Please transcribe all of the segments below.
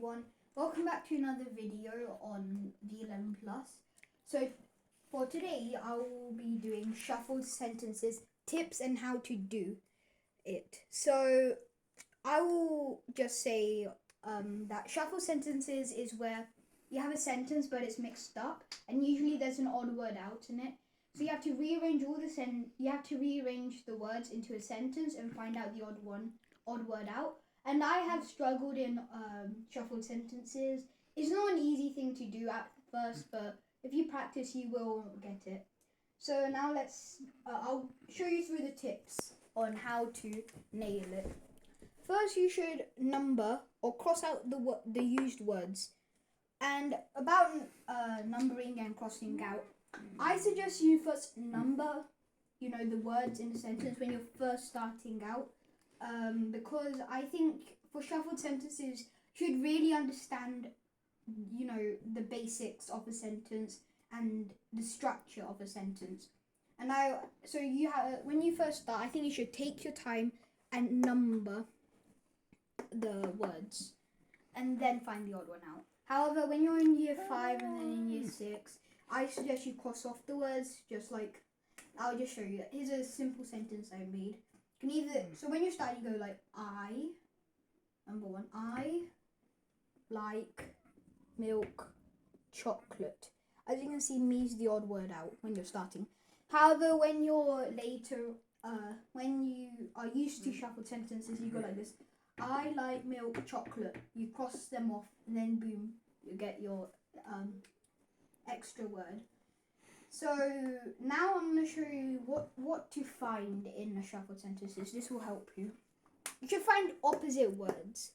everyone, welcome back to another video on V11 Plus. So for today I will be doing shuffled sentences, tips and how to do it. So I will just say that shuffled sentences is where you have a sentence but it's mixed up and usually there's an odd word out in it. So you have to rearrange the words into a sentence and find out the odd word out. And I have struggled in shuffled sentences. It's not an easy thing to do at first, but if you practice, you will get it. So now I'll show you through the tips on how to nail it. First, you should number or cross out the used words. And about numbering and crossing out, I suggest you first number, the words in a sentence when you're first starting out. Because I think for shuffled sentences, you should really understand, the basics of a sentence and the structure of a sentence. And when you first start, I think you should take your time and number the words and then find the odd one out. However, when you're in year 5 and then in year 6, I suggest you cross off the words, just like, I'll just show you. Here's a simple sentence I made. So when you start, you go like, number 1, I like milk chocolate. As you can see, me's the odd word out when you're starting. However, when you're later, when you are used to shuffled sentences, you go like this. I like milk chocolate. You cross them off and then boom, you get your extra word. So now I'm going to show you what to find in the shuffled sentences. This will help you. You should find opposite words.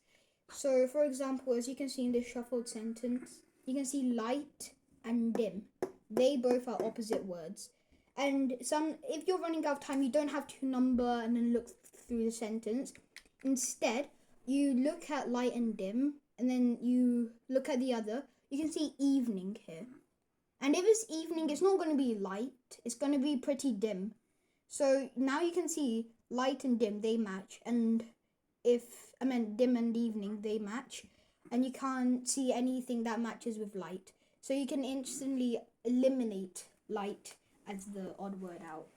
So for example, as you can see in this shuffled sentence, you can see light and dim. They both are opposite words. And if you're running out of time, you don't have to number and then look through the sentence. Instead, you look at light and dim, and then you look at the other. You can see evening here. And if it's evening, it's not going to be light. It's going to be pretty dim. So now you can see light and dim, they match. And dim and evening, they match. And you can't see anything that matches with light. So you can instantly eliminate light as the odd word out.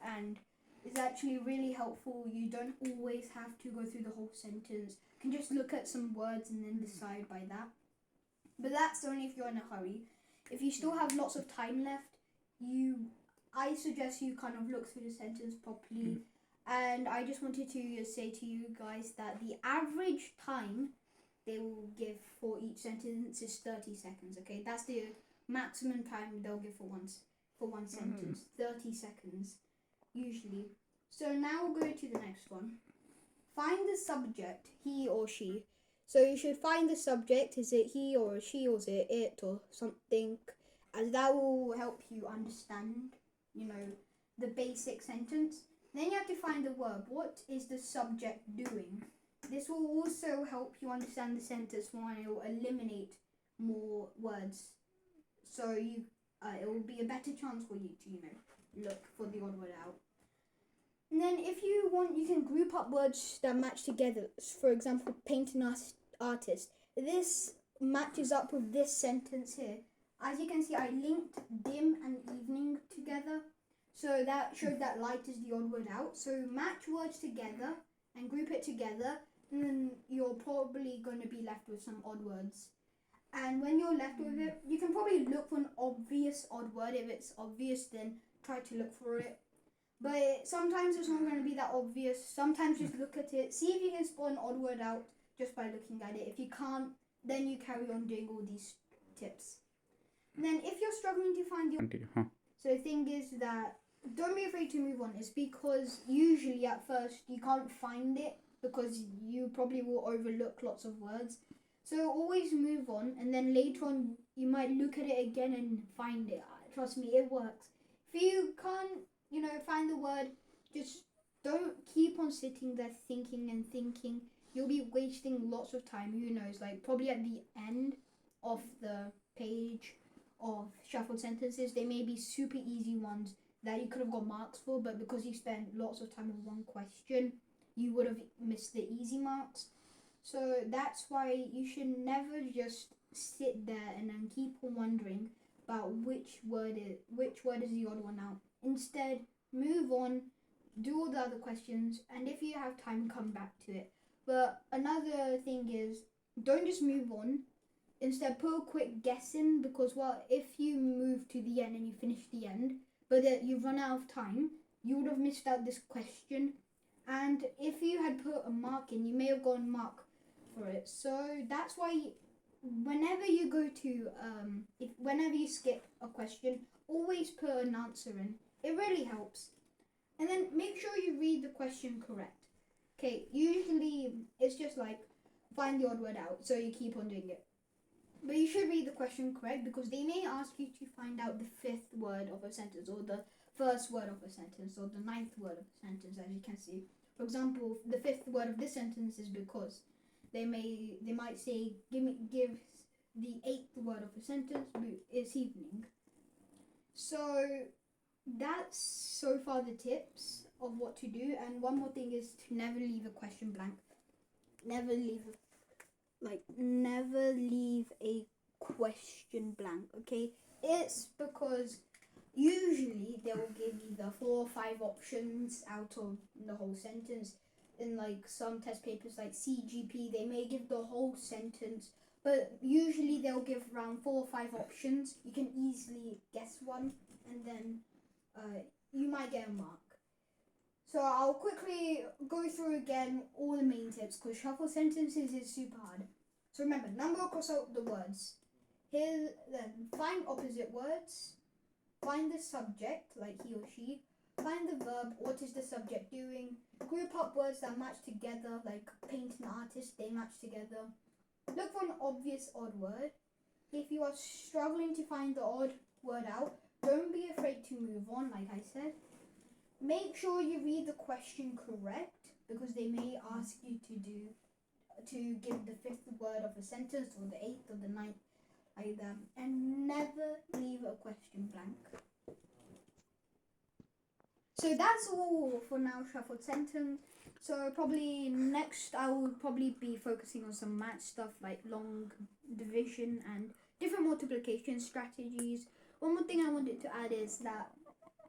And it's actually really helpful. You don't always have to go through the whole sentence. You can just look at some words and then decide by that. But that's only if you're in a hurry. If you still have lots of time left, I suggest you kind of look through the sentence properly. And I just wanted to say to you guys that the average time they will give for each sentence is 30 seconds, okay? That's the maximum time they'll give for one sentence, 30 seconds, usually. So now we'll go to the next one. Find the subject, he or she. So you should find the subject. Is it he or she, or is it it or something? As that will help you understand, the basic sentence. Then you have to find the verb. What is the subject doing? This will also help you understand the sentence more and it will eliminate more words. So it will be a better chance for you to, look for the odd word out. And then if you want, you can group up words that match together. For example, paint and artist. This matches up with this sentence here. As you can see, I linked dim and evening together. So that showed that light is the odd word out. So match words together and group it together. And then you're probably going to be left with some odd words. And when you're left with it, you can probably look for an obvious odd word. If it's obvious, then try to look for it. But sometimes it's not going to be that obvious. Sometimes just look at it. See if you can spot an odd word out just by looking at it. If you can't, then you carry on doing all these tips. And then if you're struggling to find So the thing is that don't be afraid to move on. It's because usually at first you can't find it because you probably will overlook lots of words. So always move on, and then later on you might look at it again and find it. Trust me, it works. If you can't, find the word, just don't keep on sitting there thinking and thinking. You'll be wasting lots of time. Who knows? Like probably at the end of the page of shuffled sentences, they may be super easy ones that you could have got marks for, but because you spent lots of time on one question, you would have missed the easy marks. So that's why you should never just sit there and then keep on wondering about which word is the odd one out. Instead, move on, do all the other questions, and if you have time, come back to it. But another thing is, don't just move on. Instead, put a quick guess in, because if you move to the end and you finish the end, but that you've run out of time, you would have missed out this question. And if you had put a mark in, you may have gone mark for it. So that's why whenever you go to whenever you skip a question, always put an answer in. It really helps. And then make sure you read the question correct. Okay, usually it's just like find the odd word out, so you keep on doing it. But you should read the question correct, because they may ask you to find out the fifth word of a sentence, or the first word of a sentence, or the ninth word of a sentence, as you can see. For example, the fifth word of this sentence is because. They might say give the eighth word of a sentence is evening. So that's so far the tips of what to do. And one more thing is to never leave a question blank. Never leave a question blank, okay? It's because usually they will give you the 4 or 5 options out of the whole sentence. In like some test papers like CGP, they may give the whole sentence, but usually they'll give around 4 or 5 options. You can easily guess one, and then you might get a mark. So I'll quickly go through again all the main tips, because shuffle sentences is super hard. So remember, number across out the words. Here, then find opposite words. Find the subject, like he or she. Find the verb, what is the subject doing. Group up words that match together, like paint and artist, they match together. Look for an obvious odd word. If you are struggling to find the odd word out, don't be afraid to move on, like I said. Make sure you read the question correct, because they may ask you to give the fifth word of a sentence, or the eighth or the ninth, like that. And never leave a question blank. So that's all for now, shuffled sentence. So probably next I will probably be focusing on some math stuff like long division and different multiplication strategies. One more thing I wanted to add is that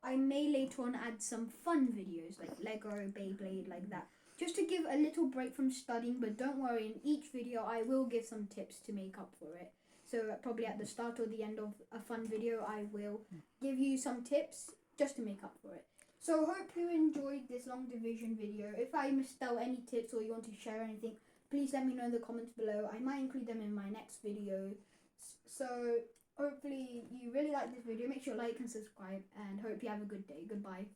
I may later on add some fun videos like Lego, Beyblade, like that. Just to give a little break from studying, but don't worry, in each video I will give some tips to make up for it. So probably at the start or the end of a fun video I will give you some tips just to make up for it. So hope you enjoyed this long division video. If I missed out any tips or you want to share anything, please let me know in the comments below. I might include them in my next video. So hopefully you really like this video. Make sure to like and subscribe, and hope you have a good day. Goodbye.